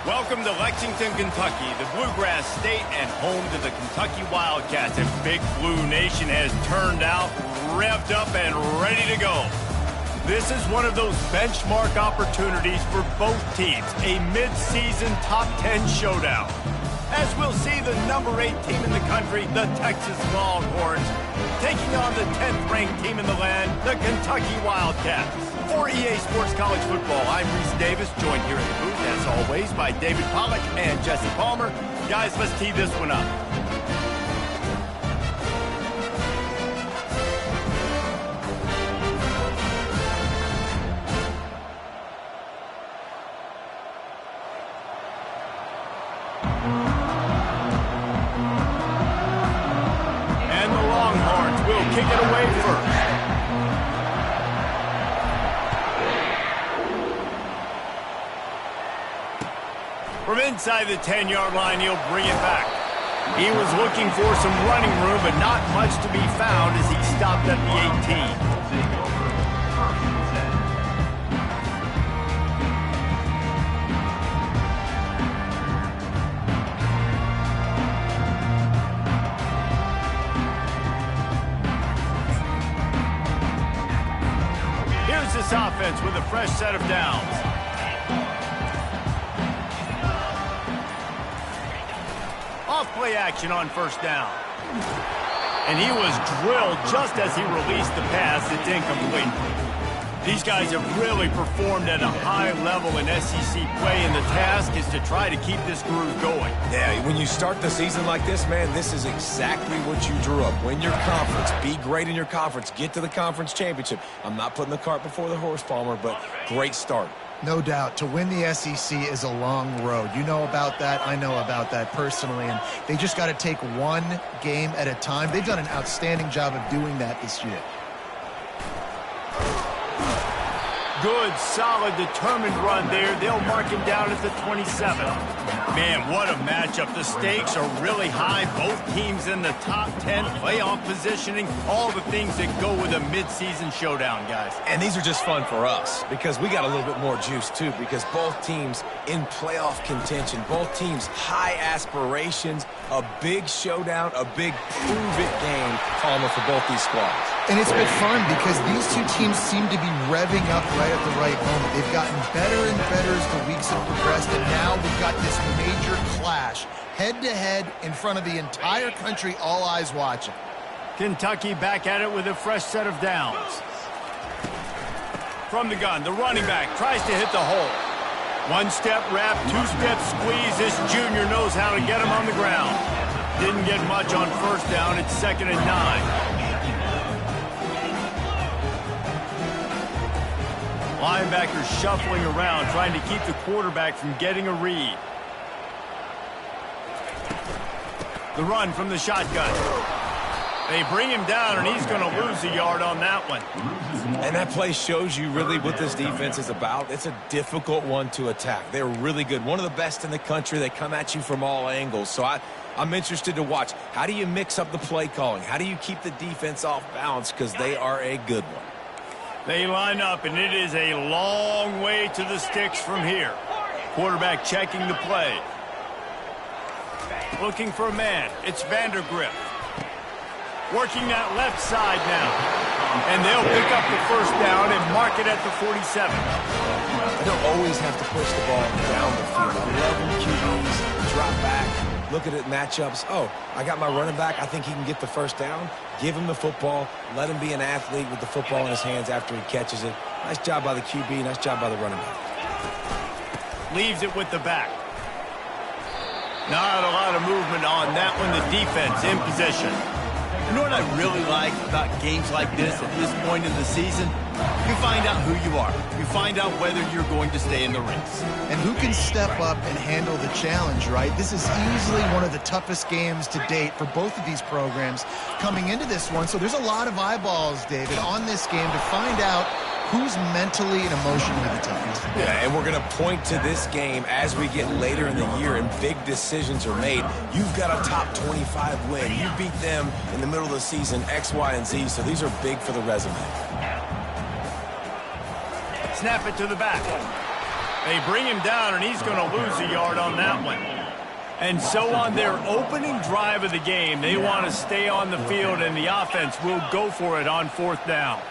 Welcome to Lexington, Kentucky, the Bluegrass State and home to the Kentucky Wildcats. And Big Blue Nation has turned out, revved up, and ready to go. This is one of those benchmark opportunities for both teams, a mid-season top 10 showdown. As we'll see the number 8 team in the country, the Texas Longhorns, taking on the 10th-ranked team in the land, the Kentucky Wildcats. For EA Sports College Football, I'm Reese Davis, joined here in the booth, as always, by David Pollack and Jesse Palmer. Guys, let's tee this one up. And the Longhorns will kick it away first. From inside the 10-yard line, he'll bring it back. He was looking for some running room, but not much to be found as he stopped at the 18. Here's this offense with a fresh set of downs. Off-play action on first down. And he was drilled just as he released the pass. It's incomplete. These guys have really performed at a high level in SEC play, and the task is to try to keep this groove going. Yeah, when you start the season like this, man, this is exactly what you drew up. Win your conference. Be great in your conference. Get to the conference championship. I'm not putting the cart before the horse, Palmer, but great start. No doubt. To win the SEC is a long road. You know about that. I know about that personally. And they just got to take one game at a time. They've done an outstanding job of doing that this year. Good, solid, determined run there. They'll mark him down at the 27. Man, what a matchup. The stakes are really high. Both teams in the top 10, playoff positioning, all the things that go with a midseason showdown, guys. And these are just fun for us because we got a little bit more juice, too, because both teams in playoff contention, both teams high aspirations, a big showdown, a big prove-it game, Palmer, for both these squads. And it's been fun because these two teams seem to be revving up right at the right moment. They've gotten better and better as the weeks have progressed, and now we've got this major clash, head-to-head in front of the entire country, all eyes watching. Kentucky back at it with a fresh set of downs. From the gun, the running back tries to hit the hole. One-step wrap, two-step squeeze. This junior knows how to get him on the ground. Didn't get much on first down. It's 2nd and 9. Linebackers shuffling around, trying to keep the quarterback from getting a read. The run from the shotgun. They bring him down, and he's going to lose a yard on that one. And that play shows you really what this defense is about. It's a difficult one to attack. They're really good. One of the best in the country. They come at you from all angles. So I'm interested to watch. How do you mix up the play calling? How do you keep the defense off balance? Because they are a good one. They line up, and it is a long way to the sticks from here. Quarterback checking the play. Looking for a man. It's Vandergrift. Working that left side now. And they'll pick up the first down and mark it at the 47. I don't always have to push the ball down the field. I love when QBs drop back, look at it matchups. Oh, I got my running back. I think he can get the first down. Give him the football. Let him be an athlete with the football in his hands after he catches it. Nice job by the QB. Nice job by the running back. Leaves it with the back. Not a lot of movement on that one. The defense in position. You know what I really like about games like this at this point in the season? You find out who you are. You find out whether you're going to stay in the race. And who can step up and handle the challenge, right? This is easily one of the toughest games to date for both of these programs coming into this one. So there's a lot of eyeballs, David, on this game to find out who's mentally and emotionally the toughest. Yeah, and we're going to point to this game as we get later in the year and big decisions are made. You've got a top 25 win. You beat them in the middle of the season, X, Y, and Z, so these are big for the resume. Snap it to the back. They bring him down, and he's going to lose a yard on that one. And so on their opening drive of the game, they want to stay on the field, and the offense will go for it on 4th down.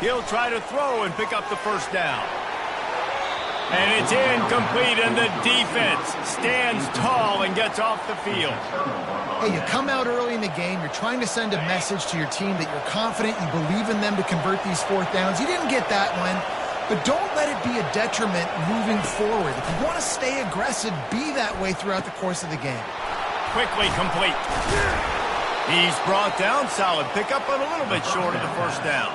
He'll try to throw and pick up the 1st down. And it's incomplete, and the defense stands tall and gets off the field. Hey, you come out early in the game, you're trying to send a message to your team that you're confident, you believe in them to convert these 4th downs. You didn't get that one, but don't let it be a detriment moving forward. If you want to stay aggressive, be that way throughout the course of the game. Quickly complete. He's brought down, solid pickup, but a little bit short of the 1st down.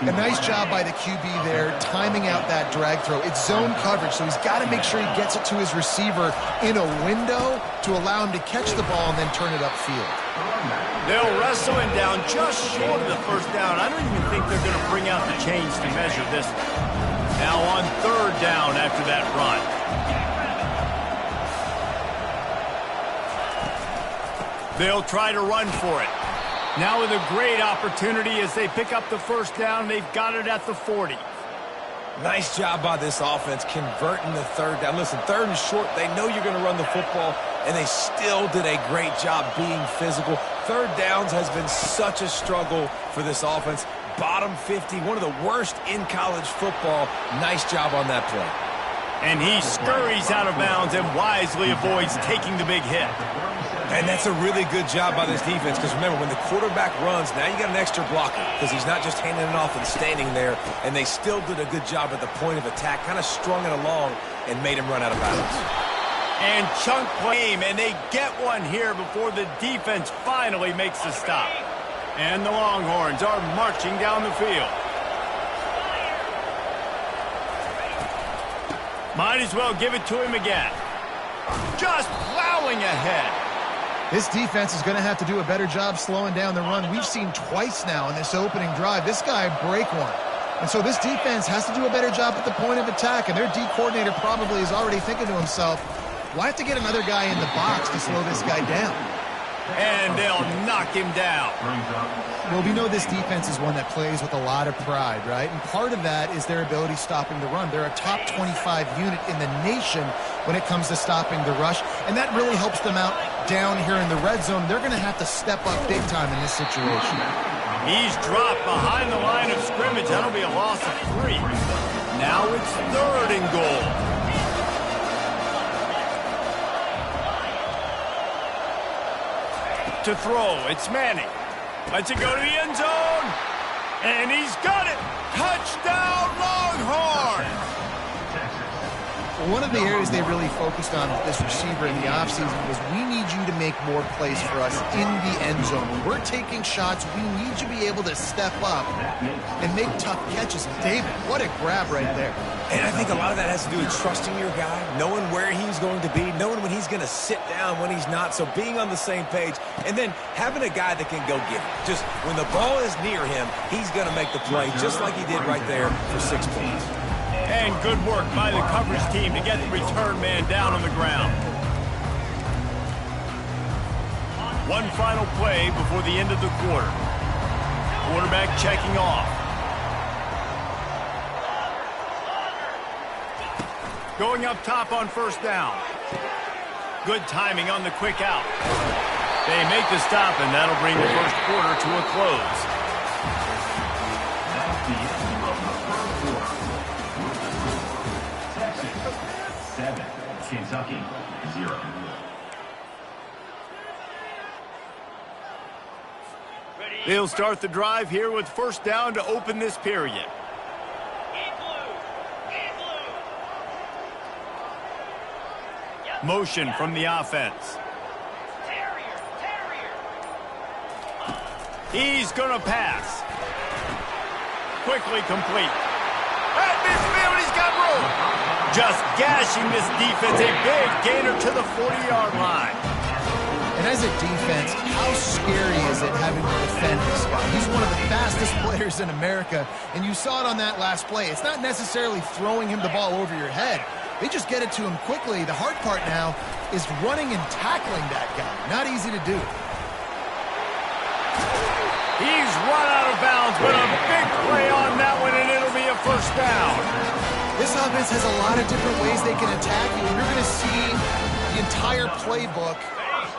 A nice job by the QB there, timing out that drag throw. It's zone coverage, so he's got to make sure he gets it to his receiver in a window to allow him to catch the ball and then turn it upfield. They'll wrestle him down just short of the 1st down. I don't even think they're going to bring out the chains to measure this. Now on 3rd down after that run. They'll try to run for it. Now with a great opportunity as they pick up the 1st down, they've got it at the 40. Nice job by this offense converting the 3rd down. Listen, 3rd and short, they know you're going to run the football, and they still did a great job being physical. 3rd downs has been such a struggle for this offense. Bottom 50, one of the worst in college football. Nice job on that play. And he scurries out of bounds and wisely avoids taking the big hit. And that's a really good job by this defense, because remember, when the quarterback runs, now you got an extra blocker, because he's not just handing it off and standing there, and they still did a good job at the point of attack, kind of strung it along and made him run out of bounds. And chunk play, and they get one here before the defense finally makes the stop. And the Longhorns are marching down the field. Might as well give it to him again. Just plowing ahead. This defense is going to have to do a better job slowing down the run. We've seen twice now in this opening drive this guy break one. And so this defense has to do a better job at the point of attack, and their D coordinator probably is already thinking to himself, well, I have to get another guy in the box to slow this guy down. And they'll knock him down. Well, we know this defense is one that plays with a lot of pride, right? And part of that is their ability stopping the run. They're a top 25 unit in the nation when it comes to stopping the rush, and that really helps them out down here in the red zone. They're going to have to step up big time in this situation. He's dropped behind the line of scrimmage. That'll be a loss of 3. Now it's 3rd and goal. To throw, it's Manning. Lets it go to the end zone. And he's got it. Touchdown, Longhorns! One of the areas they really focused on with this receiver in the offseason was, we need you to make more plays for us in the end zone. When we're taking shots, we need you to be able to step up and make tough catches. And David, what a grab right there. And I think a lot of that has to do with trusting your guy, knowing where he's going to be, knowing when he's going to sit down, when he's not, so being on the same page, and then having a guy that can go get it. Just when the ball is near him, he's going to make the play, just like he did right there for 6 points. And good work by the coverage team to get the return man down on the ground. One final play before the end of the quarter. Quarterback checking off. Going up top on 1st down. Good timing on the quick out. They make the stop, and that'll bring the 1st quarter to a close. Kentucky 0. They'll start the drive here with 1st down to open this period. Motion from the offense. He's going to pass. Quickly complete. At midfield, he's got room. Just gashing this defense, a big gainer to the 40-yard line. And as a defense, how scary is it having to defend this guy? He's one of the fastest players in America, and you saw it on that last play. It's not necessarily throwing him the ball over your head. They just get it to him quickly. The hard part now is running and tackling that guy. Not easy to do. He's run out of bounds, but a big play on that one, and it'll first down. This offense has a lot of different ways they can attack you, and you're going to see the entire playbook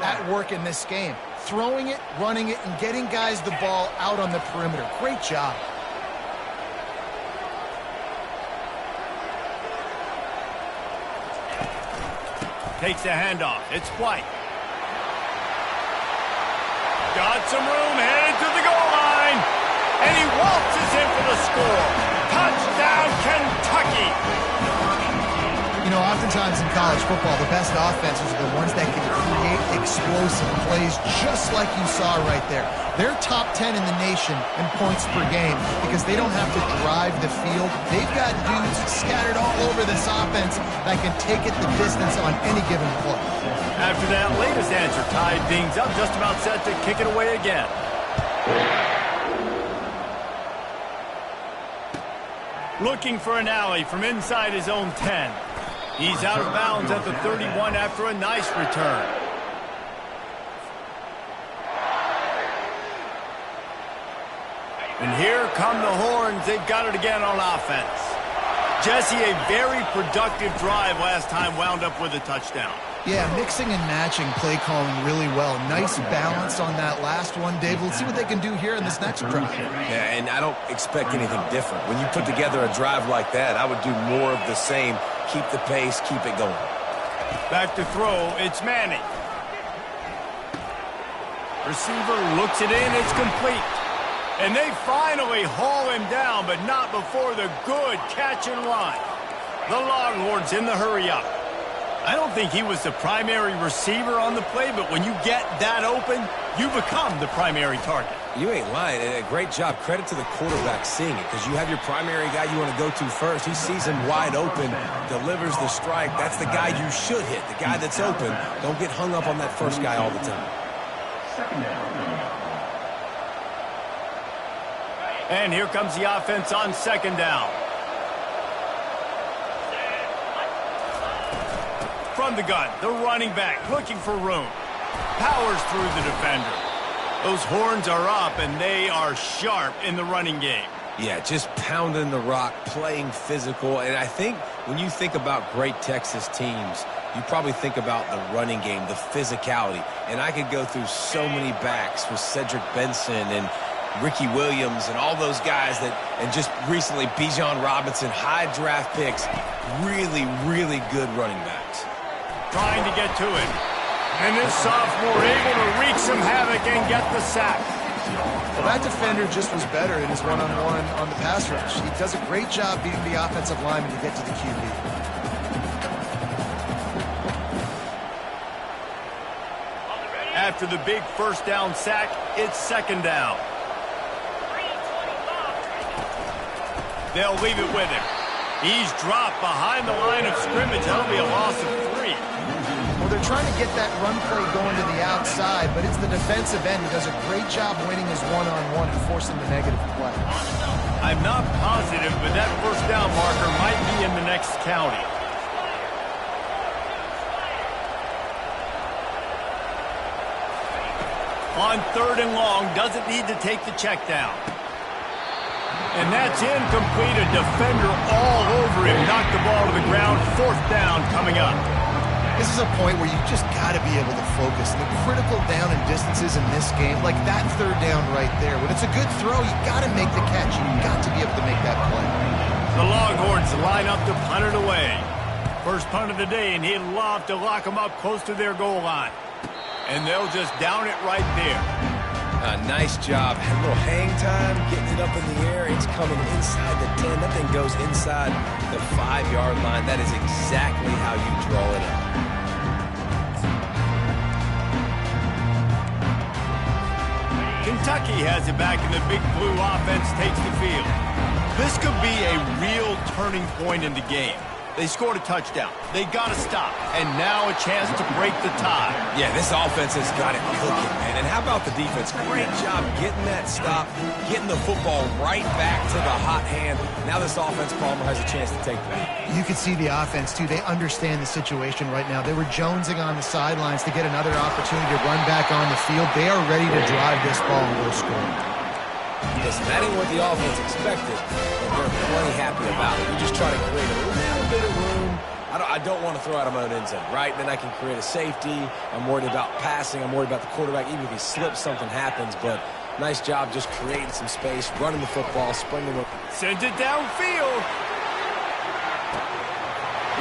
at work in this game. Throwing it, running it, and getting guys the ball out on the perimeter. Great job. Takes the handoff. It's White. Got some room, headed to the goal line. And he waltzes in for the score. Touchdown, Kentucky. You know, oftentimes in college football, the best offenses are the ones that can create explosive plays just like you saw right there. They're top 10 in the nation in points per game because they don't have to drive the field. They've got dudes scattered all over this offense that can take it the distance on any given play. After that latest answer tied things up, just about set to kick it away again. Looking for an alley from inside his own 10. He's out of bounds at the 31 after a nice return. And here come the horns. They've got it again on offense. Jesse, a very productive drive last time, wound up with a touchdown. Yeah, mixing and matching play calling really well. Nice balance on that last one, Dave. Let's see what they can do here in this next drive. Yeah, and I don't expect anything different. When you put together a drive like that, I would do more of the same. Keep the pace, keep it going. Back to throw, it's Manning. Receiver looks it in, it's complete. And they finally haul him down, but not before the good catch and run. The Longhorns in the hurry-up. I don't think he was the primary receiver on the play, but when you get that open, you become the primary target. You ain't lying, and a great job. Credit to the quarterback seeing it, because you have your primary guy you want to go to first. He sees him wide open, delivers the strike. That's the guy you should hit, the guy that's open. Don't get hung up on that first guy all the time. And here comes the offense on second down. From the gun, the running back looking for room. Powers through the defender. Those horns are up, and they are sharp in the running game. Yeah, just pounding the rock, playing physical. And I think when you think about great Texas teams, you probably think about the running game, the physicality. And I could go through so many backs with Cedric Benson and Ricky Williams and all those guys that, and just recently Bijan Robinson, high draft picks, really, really good running backs. Trying to get to it. And this sophomore able to wreak some havoc and get the sack. Well, that defender just was better in his one-on-one on the pass rush. He does a great job beating the offensive lineman to get to the QB. After the big first down sack, it's second down. They'll leave it with him. He's dropped behind the line of scrimmage. That'll be a loss of 3. Well, they're trying to get that run play going to the outside, but it's the defensive end who does a great job winning his one-on-one and forcing the negative play. I'm not positive, but that first down marker might be in the next county. On third and long, doesn't need to take the check down. And that's incomplete. A defender all over him. Knocked the ball to the ground. Fourth down coming up. This is a point where you just got to be able to focus. The critical down and distances in this game, like that third down right there. When it's a good throw, you got to make the catch. You've got to be able to make that play. The Longhorns line up to punt it away. First punt of the day, and he'd love to lock them up close to their goal line. And they'll just down it right there. Nice job. A little hang time, getting it up in the air. It's coming inside the 10. That thing goes inside the 5-yard line. That is exactly how you draw it up. Kentucky has it back, and the big blue offense takes the field. This could be a real turning point in the game. They scored a touchdown. They got to stop. And now a chance to break the tie. Yeah, this offense has got it cooking, man. And how about the defense? Great job getting that stop, getting the football right back to the hot hand. Now this offense, Palmer, has a chance to take that. You can see the offense, too. They understand the situation right now. They were jonesing on the sidelines to get another opportunity to run back on the field. They are ready to drive this ball and go score. Listen, that ain't what the offense expected, but they're plenty happy about it. You just try to create a little bit of room. I don't want to throw out of my own end zone, right? Then I can create a safety. I'm worried about passing. I'm worried about the quarterback. Even if he slips, something happens. But nice job just creating some space, running the football, springing it. Sends it downfield.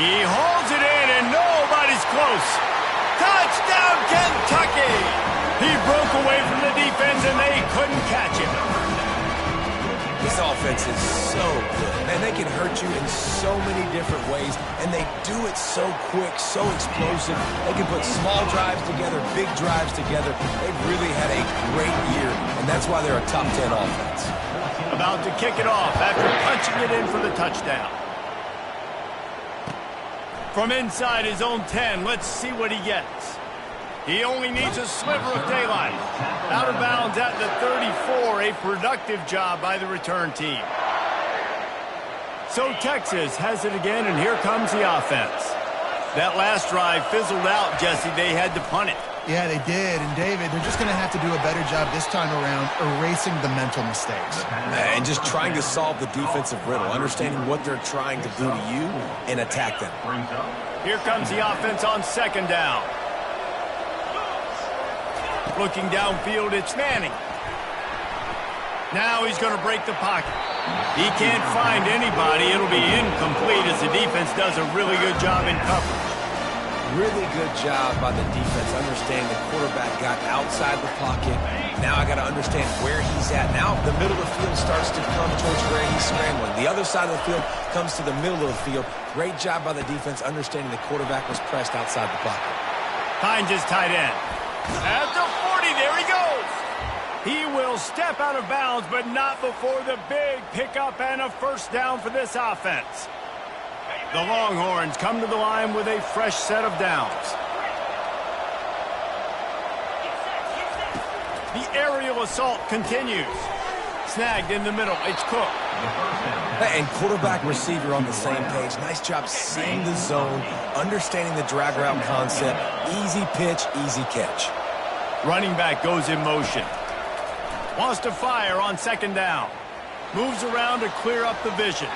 He hauls it in, and nobody's close. Touchdown, Kentucky! He broke away from the defense, and they couldn't catch him. This offense is so good. Man, they can hurt you in so many different ways, and they do it so quick, so explosive. They can put small drives together, big drives together. They've really had a great year, and that's why they're a top 10 offense. About to kick it off after punching it in for the touchdown. From inside his own 10, let's see what he gets. He only needs a sliver of daylight. Out of bounds at the 34, a productive job by the return team. So Texas has it again, and here comes the offense. That last drive fizzled out, Jesse. They had to punt it. Yeah, they did. And, David, they're just going to have to do a better job this time around erasing the mental mistakes. And just trying to solve the defensive riddle, understanding what they're trying to do to you and attack them. Here comes the offense on second down. Looking downfield, it's Manning. Now he's going to break the pocket. He can't find anybody. It'll be incomplete as the defense does a really good job in coverage. Really good job by the defense, understanding the quarterback got outside the pocket. Now I got to understand where he's at. Now the middle of the field starts to come towards where he's scrambling. The other side of the field comes to the middle of the field. Great job by the defense, understanding the quarterback was pressed outside the pocket. Finds his tight end. At the 40, there he goes. He will step out of bounds, but not before the big pickup and a first down for this offense. The Longhorns come to the line with a fresh set of downs. The aerial assault continues. Snagged in the middle. It's Cook. And quarterback receiver on the same page. Nice job seeing the zone, understanding the drag route concept. Easy pitch, easy catch. Running back goes in motion. Wants to fire on second down. Moves around to clear up the vision.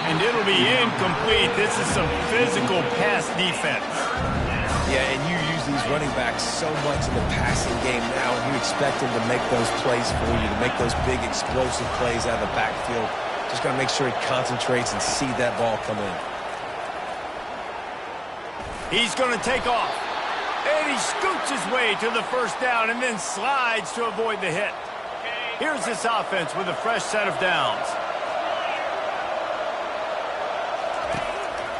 And it'll be incomplete. This is some physical pass defense. Yeah, and you use these running backs so much in the passing game now. You expect them to make those plays for you, to make those big explosive plays out of the backfield. Just got to make sure he concentrates and see that ball come in. He's going to take off. And he scoots his way to the first down and then slides to avoid the hit. Here's this offense with a fresh set of downs.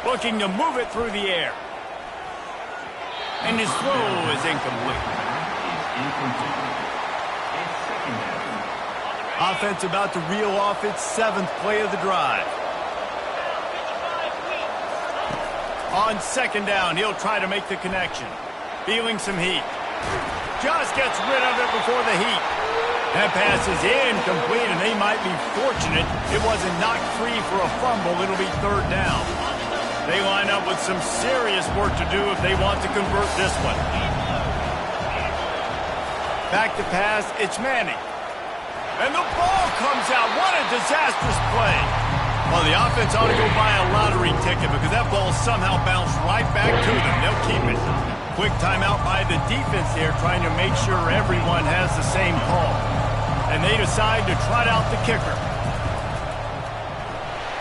Looking to move it through the air. And his throw is incomplete. Offense about to reel off its 7th play of the drive. On second down, he'll try to make the connection. Feeling some heat. Just gets rid of it before the heat. That pass is incomplete, and they might be fortunate it wasn't knocked free for a fumble. It'll be third down. They line up with some serious work to do if they want to convert this one. Back to pass, it's Manning. And the ball comes out. What a disastrous play. Well, the offense ought to go buy a lottery ticket because that ball somehow bounced right back to them. They'll keep it. Quick timeout by the defense there, trying to make sure everyone has the same call. And they decide to trot out the kicker.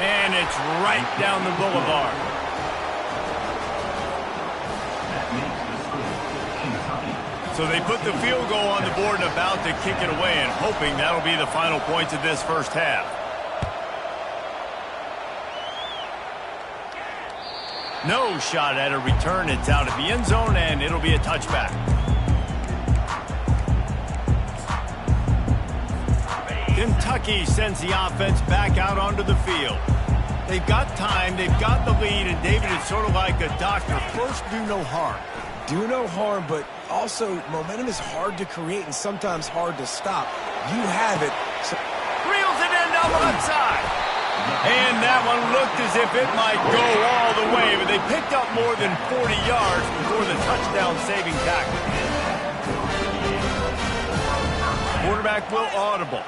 And it's right down the boulevard. So they put the field goal on the board and about to kick it away, and hoping that'll be the final points of this first half. No shot at a return. It's out of the end zone, and it'll be a touchback. Kentucky sends the offense back out onto the field. They've got time, they've got the lead, and David, it's sort of like a doctor. First, do no harm. Do no harm, but also momentum is hard to create and sometimes hard to stop. You have it. So reels it in down the left side. And that one looked as if it might go all the way, but they picked up more than 40 yards before the touchdown-saving tackle. Quarterback quarterback will audible.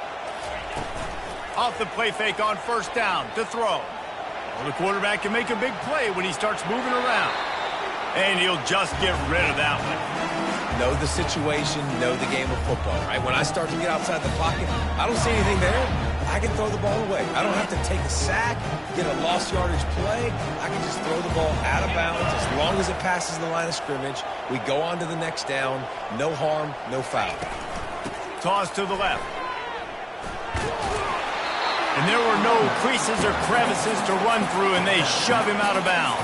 Off the play fake on first down to throw. Well, the quarterback can make a big play when he starts moving around. And he'll just get rid of that one. Know the situation, know the game of football, right? When I start to get outside the pocket, I don't see anything there. I can throw the ball away. I don't have to take a sack, get a lost yardage play. I can just throw the ball out of bounds as long as it passes the line of scrimmage. We go on to the next down. No harm, no foul. Toss to the left. And there were no creases or crevices to run through, and they shove him out of bounds.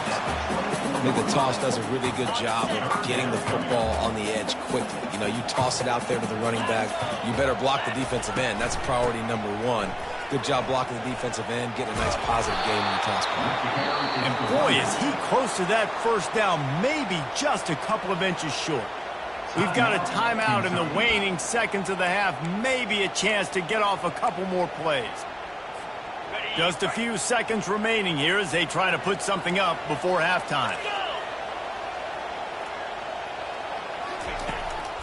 I think the toss does a really good job of getting the football on the edge quickly. You know, you toss it out there to the running back. You better block the defensive end. That's priority number one. Good job blocking the defensive end, getting a nice positive game in the toss point. And boy, is he close to that first down, maybe just a couple of inches short. We've got a timeout in the waning seconds of the half, maybe a chance to get off a couple more plays. Just a few seconds remaining here as they try to put something up before halftime.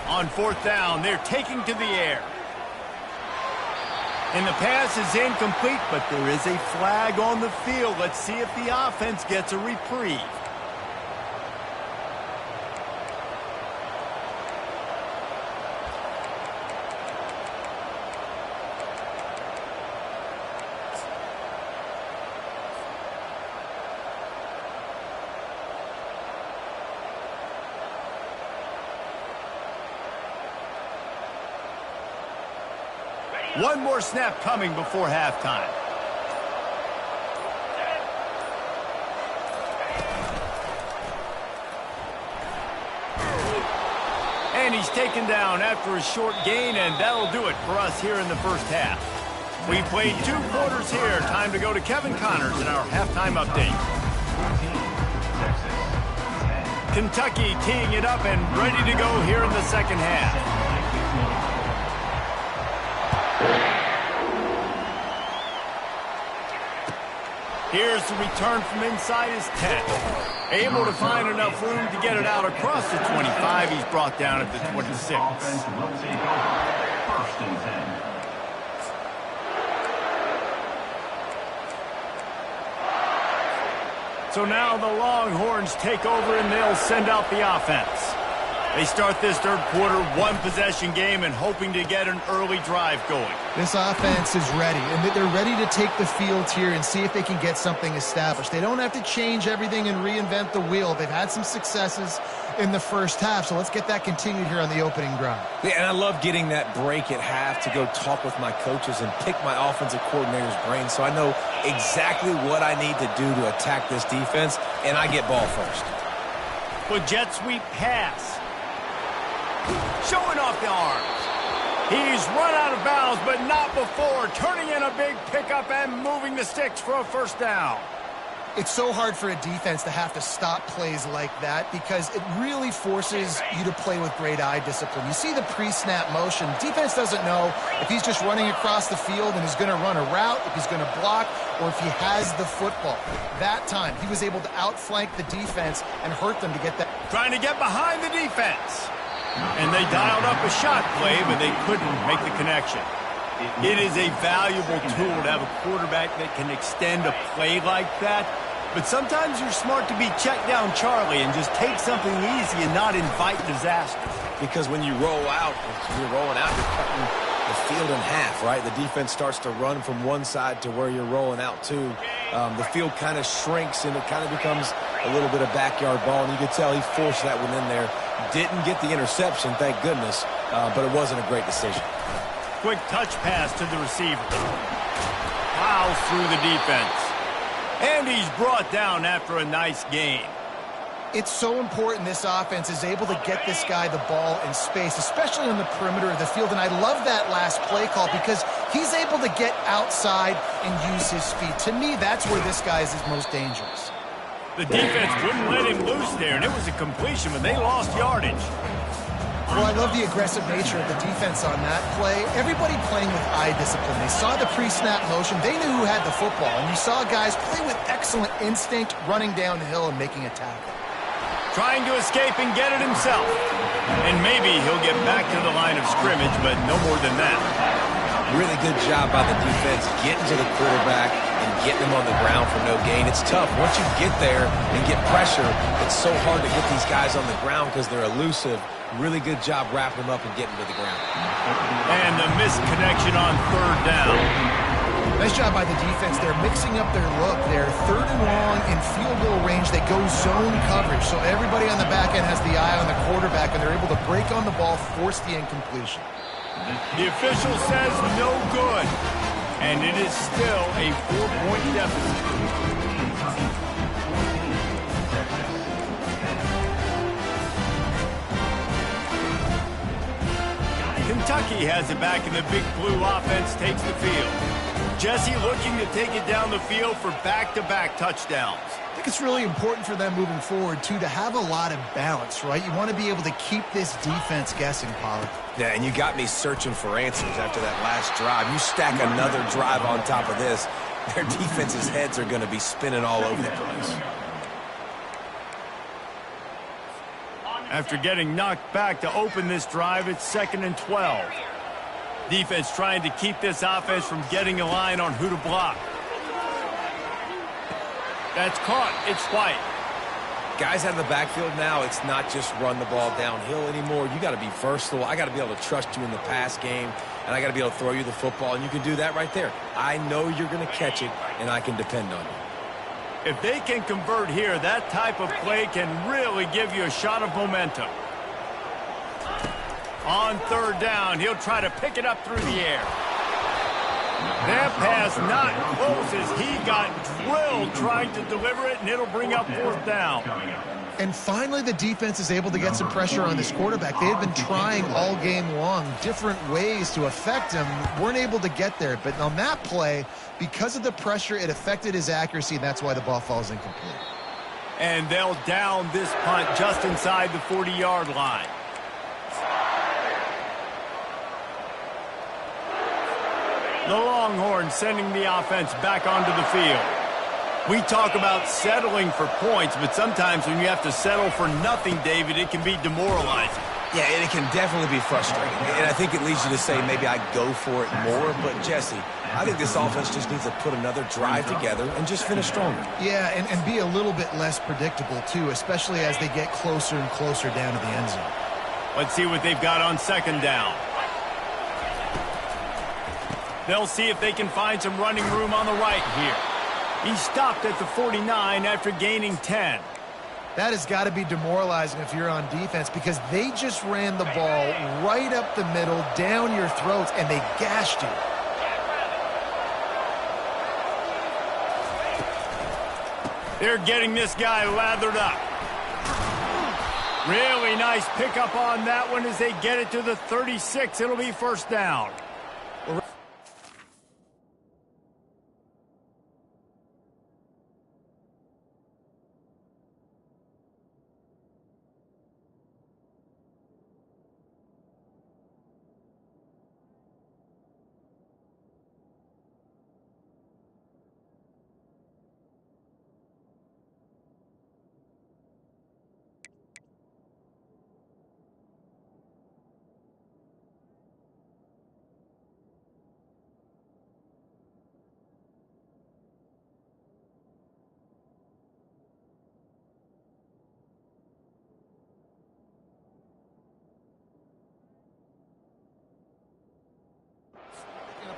On fourth down, they're taking to the air. And the pass is incomplete, but there is a flag on the field. Let's see if the offense gets a reprieve. One more snap coming before halftime. And he's taken down after a short gain, and that'll do it for us here in the first half. We played 2 quarters here. Time to go to Kevin Connors in our halftime update. Kentucky teeing it up and ready to go here in the second half. Here's the return from inside his 10. Able to find enough room to get it out across the 25. He's brought down at the 26. So now the Longhorns take over and they'll send out the offense. They start this third quarter, 1-possession game, and hoping to get an early drive going. This offense is ready, and they're ready to take the field here and see if they can get something established. They don't have to change everything and reinvent the wheel. They've had some successes in the first half, so let's get that continued here on the opening drive. Yeah, and I love getting that break at half to go talk with my coaches and pick my offensive coordinator's brain so I know exactly what I need to do to attack this defense, and I get ball first. With jet sweep pass. Showing off the arms. He's run out of bounds, but not before. Turning in a big pickup and moving the sticks for a first down. It's so hard for a defense to have to stop plays like that because it really forces you to play with great eye discipline. You see the pre-snap motion. Defense doesn't know if he's just running across the field and is going to run a route, if he's going to block, or if he has the football. That time, he was able to outflank the defense and hurt them to get that. Trying to get behind the defense. And they dialed up a shot play, but they couldn't make the connection. It is a valuable tool to have a quarterback that can extend a play like that. But sometimes you're smart to be check down Charlie and just take something easy and not invite disaster. Because when you roll out, you're rolling out, you're cutting the field in half, right? The defense starts to run from one side to where you're rolling out to. The field kind of shrinks and it kind of becomes a little bit of backyard ball. And you could tell he forced that one in there. Didn't get the interception, thank goodness, but it wasn't a great decision. Quick touch pass to the receiver. Plows through the defense. And he's brought down after a nice gain. It's so important this offense is able to get this guy the ball in space, especially on the perimeter of the field. And I love that last play call because he's able to get outside and use his feet. To me, that's where this guy is most dangerous. The defense wouldn't let him loose there, and it was a completion, but they lost yardage. Well, I love the aggressive nature of the defense on that play. Everybody playing with eye discipline. They saw the pre-snap motion. They knew who had the football, and you saw guys play with excellent instinct, running downhill and making a tackle. Trying to escape and get it himself. And maybe he'll get back to the line of scrimmage, but no more than that. Really good job by the defense getting to the quarterback and getting him on the ground for no gain. It's tough. Once you get there and get pressure, it's so hard to get these guys on the ground because they're elusive. Really good job wrapping them up and getting to the ground. And the missed connection on third down. Nice job by the defense. They're mixing up their look. They're third and long in field goal range. They go zone coverage. So everybody on the back end has the eye on the quarterback, and they're able to break on the ball, force the incompletion. The official says no good, and it is still a 4-point deficit. Kentucky has it back, and the Big Blue offense takes the field. Jesse looking to take it down the field for back-to-back touchdowns. I think it's really important for them moving forward, too, to have a lot of balance, right? You want to be able to keep this defense guessing, Pollard. Yeah, and you got me searching for answers after that last drive. You stack another drive on top of this, their defense's heads are going to be spinning all over the place. After getting knocked back to open this drive, it's 2nd and 12. Defense trying to keep this offense from getting a line on who to block. That's caught. It's White. Guys out of the backfield now, it's not just run the ball downhill anymore. You got to be versatile. I got to be able to trust you in the pass game, and I got to be able to throw you the football, and you can do that right there. I know you're going to catch it, and I can depend on you. If they can convert here, that type of play can really give you a shot of momentum. On third down, he'll try to pick it up through the air. That pass not close as he got drilled trying to deliver it, and it'll bring up 4th down. And finally, the defense is able to get some pressure on this quarterback. They had been trying all game long different ways to affect him, weren't able to get there. But on that play, because of the pressure, it affected his accuracy, and that's why the ball falls incomplete. And they'll down this punt just inside the 40-yard line. The Longhorns sending the offense back onto the field. We talk about settling for points, but sometimes when you have to settle for nothing, David, it can be demoralizing. Yeah, and it can definitely be frustrating. And I think it leads you to say maybe I go for it more. But, Jesse, I think this offense just needs to put another drive together and just finish stronger. Yeah, and be a little bit less predictable, too, especially as they get closer and closer down to the end zone. Let's see what they've got on 2nd down. They'll see if they can find some running room on the right here. He stopped at the 49 after gaining 10. That has got to be demoralizing if you're on defense because they just ran the ball right up the middle, down your throats, and they gashed you. They're getting this guy lathered up. Really nice pickup on that one as they get it to the 36. It'll be 1st down.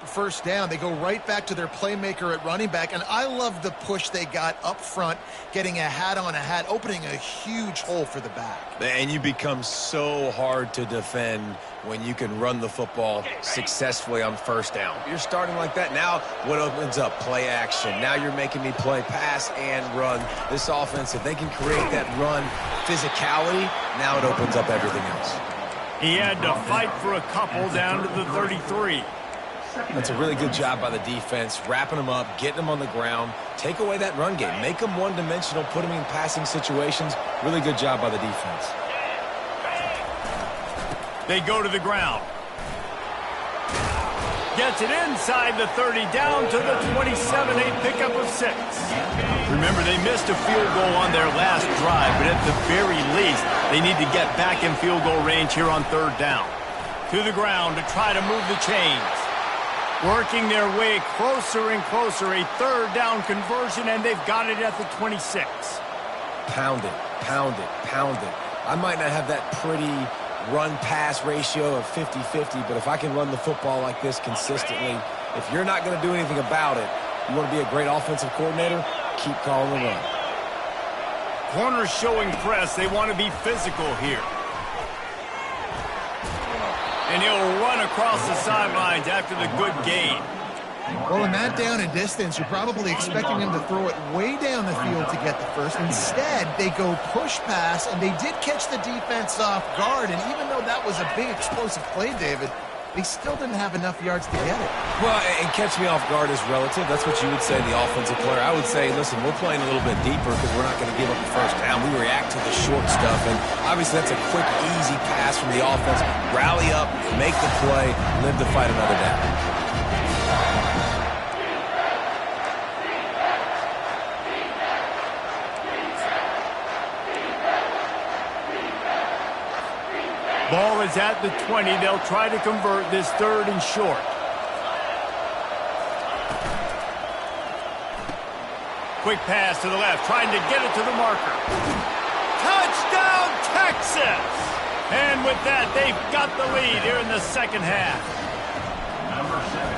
First down, they go right back to their playmaker at running back, and I love the push they got up front, getting a hat on a hat, opening a huge hole for the back. And you become so hard to defend when you can run the football successfully on 1st down. You're starting like that. Now what opens up? Play action. Now you're making me play pass and run. This offense, if they can create that run physicality, now it opens up everything else. He had to fight for a couple down to the 33. That's a really good job by the defense, wrapping them up, getting them on the ground, take away that run game, make them one-dimensional, put them in passing situations. Really good job by the defense. They go to the ground. gets it inside the 30, down to the 27, a pickup of 6. Remember, they missed a field goal on their last drive, but at the very least, they need to get back in field goal range here on 3rd down. To the ground to try to move the chains. Working their way closer and closer, a 3rd down conversion, and they've got it at the 26. Pound it, pound it, pound it. I might not have that pretty run-pass ratio of 50-50, but if I can run the football like this consistently, if you're not going to do anything about it, you want to be a great offensive coordinator, keep calling the run. Corners showing press. They want to be physical here. And he'll run across the sidelines after the good gain. Well, in that down and distance, you're probably expecting him to throw it way down the field to get the first. Instead, they go push pass, and they did catch the defense off guard. And even though that was a big explosive play, David, they still didn't have enough yards to get it. Well, and catch me off guard is relative. That's what you would say, the offensive player. I would say, listen, we're playing a little bit deeper because we're not going to give up the first down. We react to the short stuff, and obviously that's a quick, easy pass from the offense. Rally up, make the play, live to fight another down. Ball is at the 20. They'll try to convert this 3rd and short. Quick pass to the left, trying to get it to the marker. Touchdown, Texas! And with that, they've got the lead here in the 2nd half.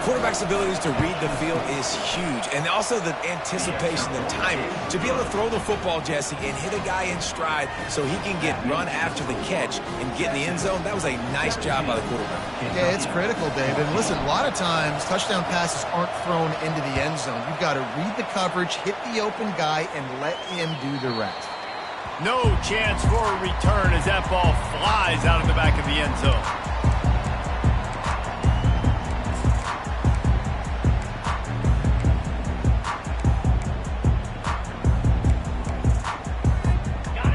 Quarterback's abilities to read the field is huge, and also the anticipation and timing. To be able to throw the football, Jesse, and hit a guy in stride so he can get run after the catch and get in the end zone, that was a nice job by the quarterback. Yeah, it's critical, David. Listen, a lot of times, touchdown passes aren't thrown into the end zone. You've got to read the coverage, hit the open guy, and let him do the rest. No chance for a return as that ball flies out of the back of the end zone.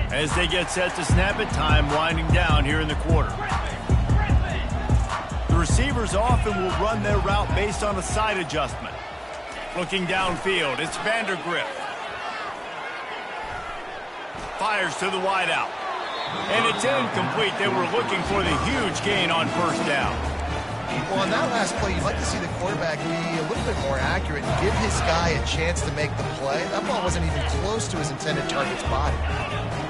As they get set to snap it, time winding down here in the quarter. The receivers often will run their route based on a side adjustment. Looking downfield, it's Vandergrift. Fires to the wideout. And it's incomplete. They were looking for the huge gain on 1st down. Well, on that last play, you'd like to see the quarterback be a little bit more accurate and give his guy a chance to make the play. That ball wasn't even close to his intended target's body.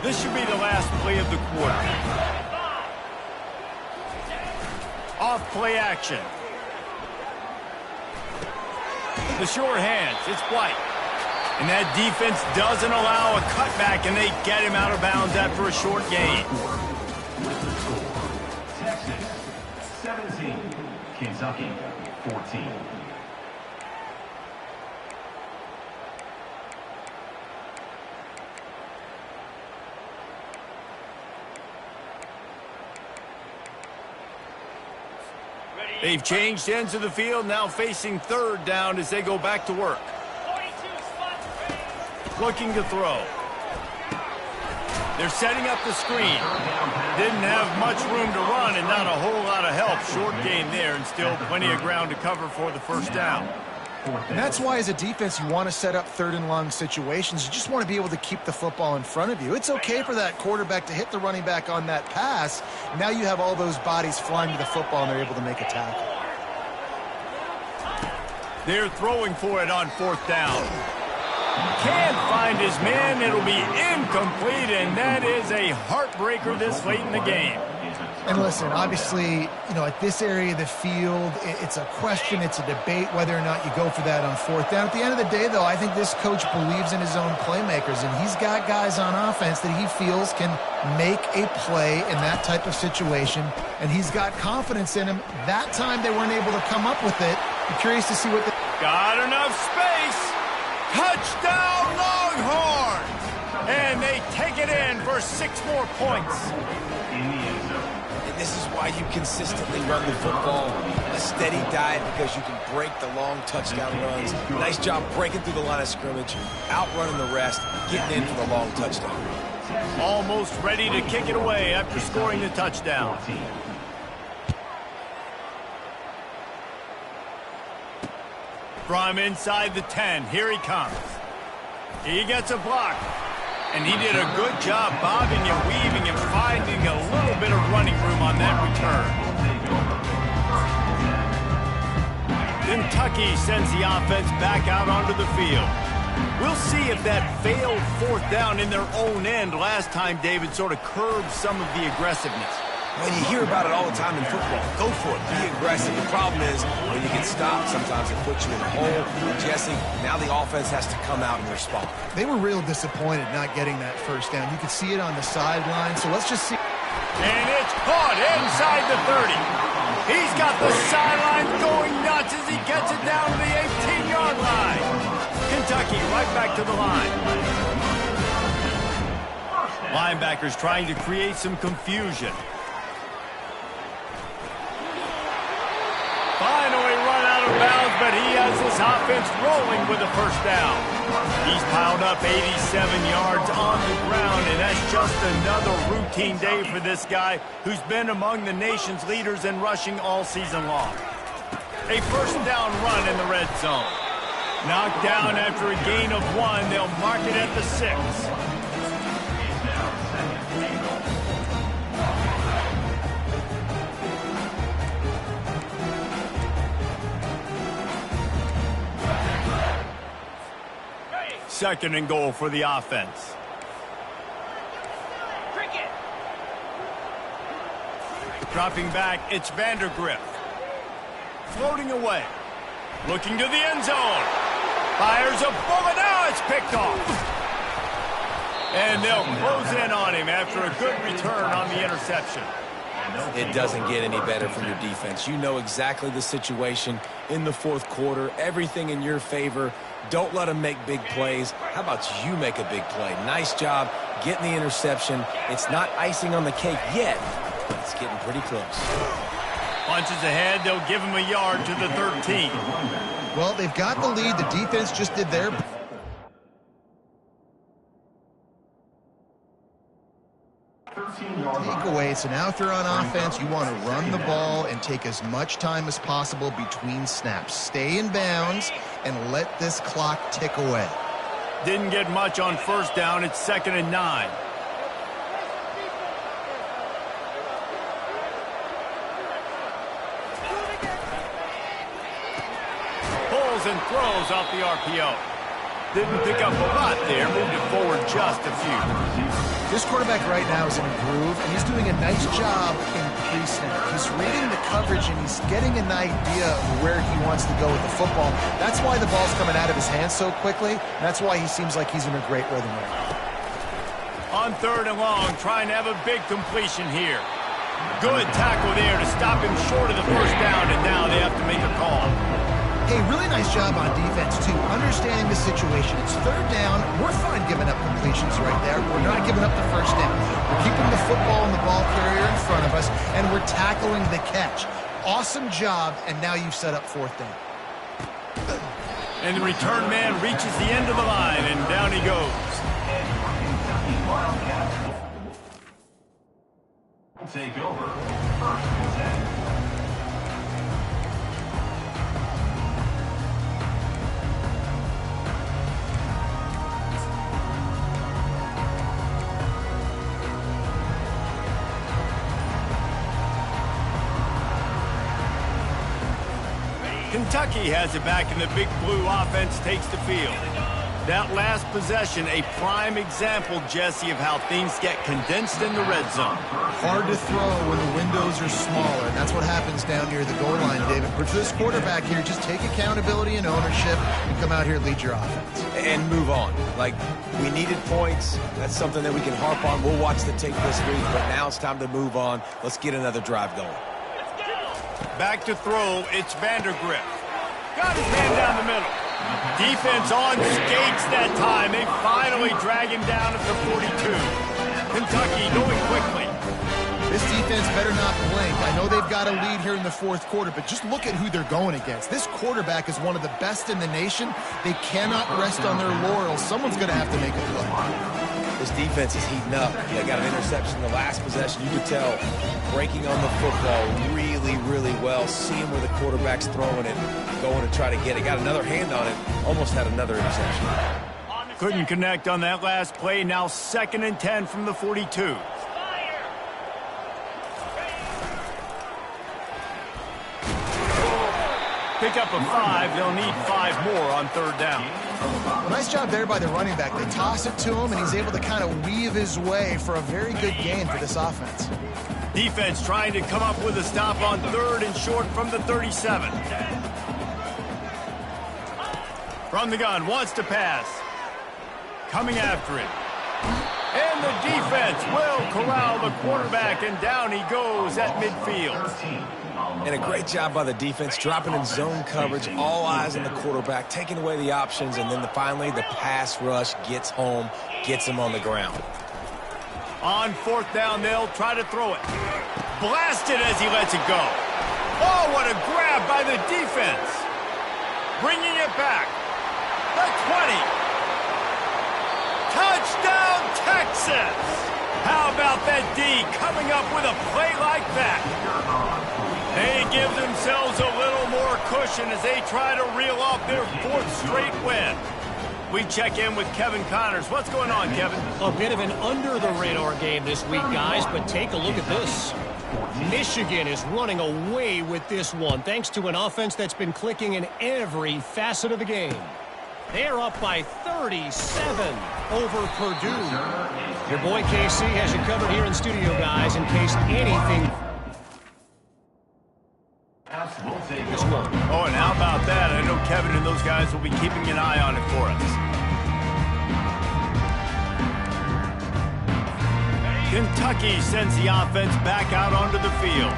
This should be the last play of the quarter. Off play action. The short hands, it's White. And that defense doesn't allow a cutback, and they get him out of bounds after a short gain. Texas 17, Kentucky 14. They've changed ends of the field, now facing 3rd down as they go back to work. Looking to throw. They're setting up the screen. Didn't have much room to run and not a whole lot of help. Short game there and still plenty of ground to cover for the 1st down. And that's why as a defense you want to set up 3rd and long situations. You just want to be able to keep the football in front of you. It's okay for that quarterback to hit the running back on that pass. Now you have all those bodies flying to the football and they're able to make a tackle. They're throwing for it on 4th down. Can't find his man. It'll be incomplete, and that is a heartbreaker this late in the game. And listen, obviously, you know, at this area of the field, it's a question, it's a debate whether or not you go for that on 4th down. At the end of the day, though, I think this coach believes in his own playmakers, and he's got guys on offense that he feels can make a play in that type of situation, and he's got confidence in him. That time they weren't able to come up with it. I'm curious to see what they... Got enough space. Touchdown, Longhorns! And they take it in for 6 more points. This is why you consistently run the football, a steady diet, because you can break the long touchdown runs. Nice job breaking through the line of scrimmage, outrunning the rest, getting in for the long touchdown. Almost ready to kick it away after scoring the touchdown. From inside the 10, here he comes. He gets a block. And he did a good job bobbing and weaving and finding a little bit of running room on that return. Kentucky sends the offense back out onto the field. We'll see if that failed fourth down in their own end last time, David, sort of curbed some of the aggressiveness. When you hear about it all the time in football, go for it, be aggressive. The problem is, when you get stopped, sometimes it puts you in a hole. Jesse, now the offense has to come out and respond. They were real disappointed not getting that first down. You could see it on the sideline, so let's just see. And it's caught inside the 30. He's got the sidelines going nuts as he gets it down to the 18-yard line. Kentucky right back to the line. Linebackers trying to create some confusion. Finally run out of bounds, but he has this offense rolling with a first down. He's piled up 87 yards on the ground, and that's just another routine day for this guy who's been among the nation's leaders in rushing all season long. A first down run in the red zone. Knocked down after a gain of 1. They'll mark it at the 6. Second and goal for the offense. Dropping back, it's Vandergrift. Floating away. Looking to the end zone. Fires a bullet. Now it's picked off. And they'll close in on him after a good return on the interception. It doesn't get any better from your defense. You know exactly the situation in the fourth quarter. Everything in your favor. Don't let them make big plays. How about you make a big play? Nice job getting the interception. It's not icing on the cake yet, but it's getting pretty close. Punches ahead. They'll give him a yard to the 13. Well, they've got the lead. The defense just did their takeaway. So now if you're on offense, you want to run the ball and take as much time as possible between snaps. Stay in bounds and let this clock tick away. Didn't get much on first down. It's 2nd and 9. Pulls and throws off the RPO. Didn't pick up a lot there. Moved it forward just a few. This quarterback right now is in a groove, and he's doing a nice job in pre-snap. He's reading the coverage, and he's getting an idea of where he wants to go with the football. That's why the ball's coming out of his hands so quickly. And that's why he seems like he's in a great rhythm right now. On 3rd and long, trying to have a big completion here. Good tackle there to stop him short of the first down, and now they have to make a call. Hey, really nice job on defense, too, understanding the situation. It's 3rd down. We're fine giving up completions right there. We're not giving up the first down. We're keeping the football and the ball carrier in front of us, and we're tackling the catch. Awesome job, and now you've set up 4th down. And the return man reaches the end of the line, and down he goes. Take over. 1st and 10. Kentucky has it back, and the Big Blue offense takes the field. That last possession, a prime example, Jesse, of how things get condensed in the red zone. Hard to throw when the windows are smaller, and that's what happens down near the goal line, David. But for this quarterback here, just take accountability and ownership and come out here and lead your offense. And move on. Like, we needed points. That's something that we can harp on. We'll watch the tape this week, but now it's time to move on. Let's get another drive going. Back to throw, it's Vandergrift. Got his man down the middle. Defense on skates that time. They finally drag him down at the 42. Kentucky going quickly. This defense better not blink. I know they've got a lead here in the 4th quarter, but just look at who they're going against. This quarterback is one of the best in the nation. They cannot rest on their laurels. Someone's going to have to make a play. The This defense is heating up. They got an interception in the last possession. You could tell breaking on the football really, really well, seeing where the quarterback's throwing it, going to try to get it. Got another hand on it, almost had another interception. Couldn't connect on that last play. Now 2nd and 10 from the 42. Pick up a 5. They'll need 5 more on 3rd down. Well, nice job there by the running back. They toss it to him, and he's able to kind of weave his way for a very good gain for this offense. Defense trying to come up with a stop on 3rd and short from the 37. From the gun, wants to pass. Coming after it. And the defense will corral the quarterback, and down he goes at midfield. And a great job by the defense, dropping in zone coverage, all eyes on the quarterback, taking away the options, and then finally the pass rush gets home, gets him on the ground. On 4th down, they'll try to throw it. Blasted as he lets it go. Oh, what a grab by the defense. Bringing it back. The 20. Touchdown, Texas! How about that D coming up with a play like that? They give themselves a little more cushion as they try to reel off their 4th straight win. We check in with Kevin Connors. What's going on, Kevin? A bit of an under-the-radar game this week, guys, but take a look at this. Michigan is running away with this one, thanks to an offense that's been clicking in every facet of the game. They're up by 37 over Purdue. Your boy KC has you covered here in studio, guys, in case anything... Oh, and how about that? I know Kevin and those guys will be keeping an eye on it for us. Kentucky sends the offense back out onto the field.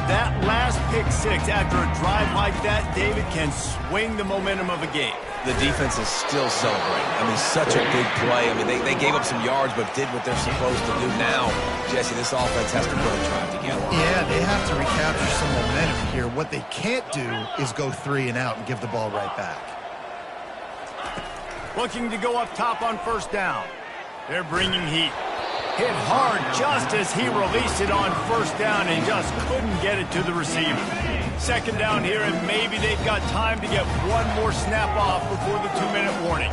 That last pick 6 after a drive like that, David, can swing the momentum of a game. The defense is still celebrating. I mean, such a big play. I mean, they gave up some yards but did what they're supposed to do. Now, Jesse, this offense has to put a drive together. Yeah, they have to recapture some momentum here. What they can't do is go 3 and out and give the ball right back. Looking to go up top on 1st down. They're bringing heat. Hit hard just as he released it on 1st down and just couldn't get it to the receiver. 2nd down here, and maybe they've got time to get one more snap off before the 2-minute warning.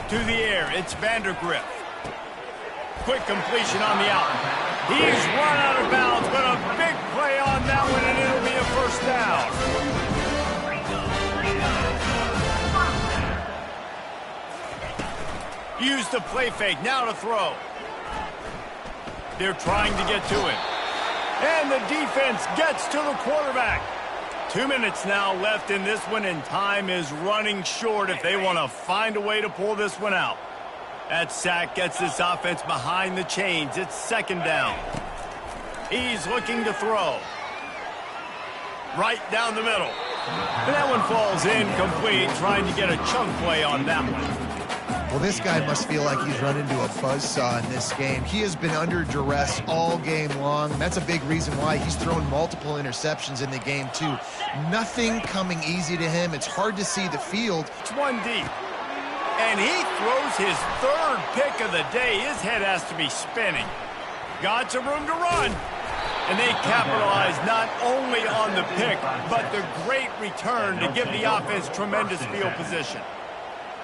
To the air, it's Vandergrift. Quick completion on the out. He's run out of bounds, but a big play on that one, and it'll be a 1st down. Use the play fake, now to throw. They're trying to get to it. And the defense gets to the quarterback. 2 minutes now left in this one, and time is running short if they want to find a way to pull this one out. That sack gets this offense behind the chains. It's 2nd down. He's looking to throw. Right down the middle. And that one falls incomplete, trying to get a chunk play on that one. Well, this guy must feel like he's run into a buzzsaw in this game. He has been under duress all game long. That's a big reason why he's thrown multiple interceptions in the game, too. Nothing coming easy to him. It's hard to see the field. It's 1 deep. And he throws his 3rd pick of the day. His head has to be spinning. Got some room to run. And they capitalize not only on the pick, but the great return to give the offense tremendous field position.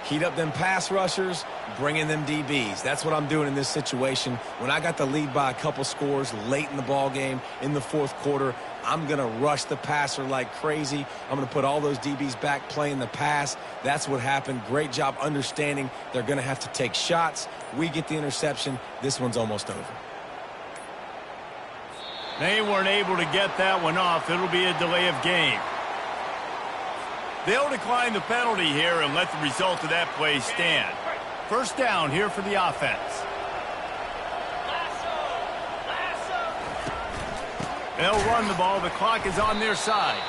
Heat up them pass rushers, bring in them DBs. That's what I'm doing in this situation. When I got the lead by a couple scores late in the ball game in the 4th quarter, I'm going to rush the passer like crazy. I'm going to put all those DBs back playing the pass. That's what happened. Great job understanding they're going to have to take shots. We get the interception. This one's almost over. They weren't able to get that one off. It'll be a delay of game. They'll decline the penalty here and let the result of that play stand. 1st down here for the offense. They'll run the ball. The clock is on their side.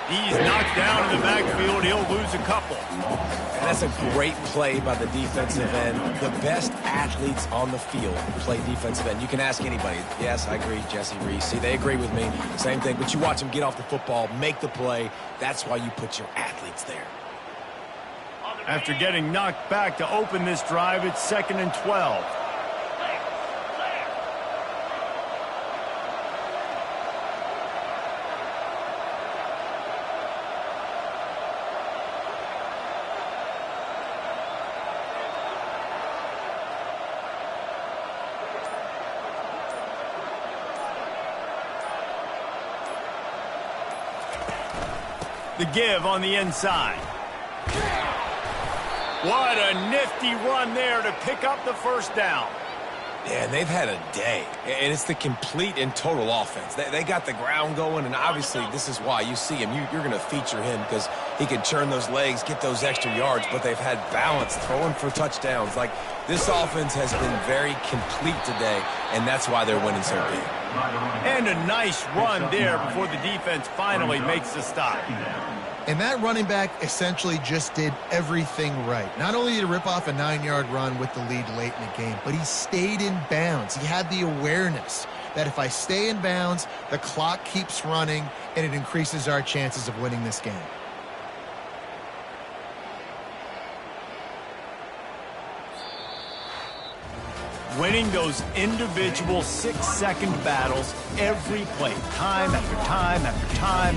He's knocked down in the backfield. He'll lose a couple. And that's a great play by the defensive end. The best athletes on the field play defensive end. You can ask anybody. Yes, I agree, Jesse Reese. See, they agree with me. Same thing. But you watch them get off the football, make the play. That's why you put your athletes there. After getting knocked back to open this drive, it's 2nd and 12. The give on the inside. What a nifty run there to pick up the first down. Yeah, and they've had a day, and it's the complete and total offense. They got the ground going, and obviously this is why you see him. You're going to feature him because he can churn those legs, get those extra yards, but they've had balance, throwing for touchdowns. Like, this offense has been very complete today, and that's why they're winning so big. And a nice run there before the defense finally makes the stop. And that running back essentially just did everything right. Not only did he rip off a 9-yard run with the lead late in the game, but he stayed in bounds. He had the awareness that if I stay in bounds, the clock keeps running, and it increases our chances of winning this game. Winning those individual 6-second battles every play, time after time after time.